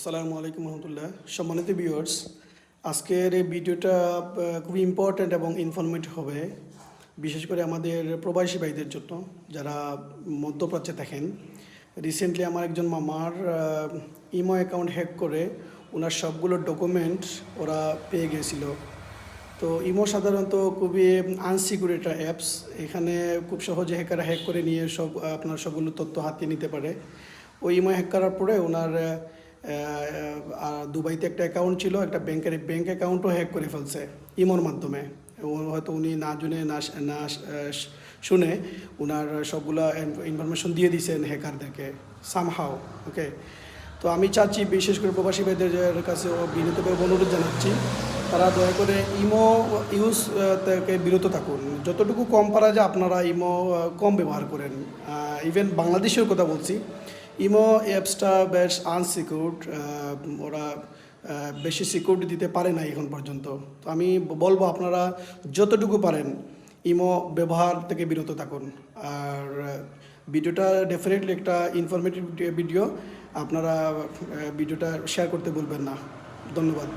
আসসালামু আলাইকুম রহমতুল্লাহ। সম্মানিত ভিউয়ার্স, আজকের এই ভিডিওটা খুবই ইম্পর্ট্যান্ট এবং ইনফরমেটিভ হবে, বিশেষ করে আমাদের প্রবাসী ভাইদের জন্য যারা মধ্যপ্রাচ্যে থাকেন। রিসেন্টলি আমার একজন মামার ইমো অ্যাকাউন্ট হ্যাক করে ওনার সবগুলো ডকুমেন্ট ওরা পেয়ে গিয়েছিল। তো ইমো সাধারণত খুবই আনসিকিউর একটা অ্যাপস। এখানে খুব সহজে হ্যাকাররা হ্যাক করে নিয়ে আপনার সবগুলো তথ্য হাতিয়ে নিতে পারে। ওই ইমো হ্যাক করার পরে ওনার দুবাইতে একটা অ্যাকাউন্ট ছিল, একটা ব্যাংক অ্যাকাউন্টও হ্যাক করে ফেলছে ইমোর মাধ্যমে। হয়তো উনি না জেনে না শুনে ওনার সবগুলো ইনফরমেশন দিয়ে দিয়েছেন হ্যাকারদেরকে সামহাও। ওকে, তো আমি চাচ্ছি বিশেষ করে প্রবাসী ভাইদের কাছে বিনীতভাবে অনুরোধ জানাচ্ছি, তারা দয়া করে ইমো ইউজ থেকে বিরত থাকুন। যতটুকু কম পারা যায় আপনারা ইমো কম ব্যবহার করেন। ইভেন বাংলাদেশের কথা বলছি, ইমো অ্যাপসটা বেশ আনসিকিউরড। ওরা বেশি সিকিউরিটি দিতে পারে না এখন পর্যন্ত। তো আমি বলবো আপনারা যতটুকু পারেন ইমো ব্যবহার থেকে বিরত থাকুন। আর ভিডিওটা ডেফিনেটলি একটা ইনফরমেটিভ ভিডিও, আপনারা ভিডিওটা শেয়ার করতে ভুলবেন না। ধন্যবাদ।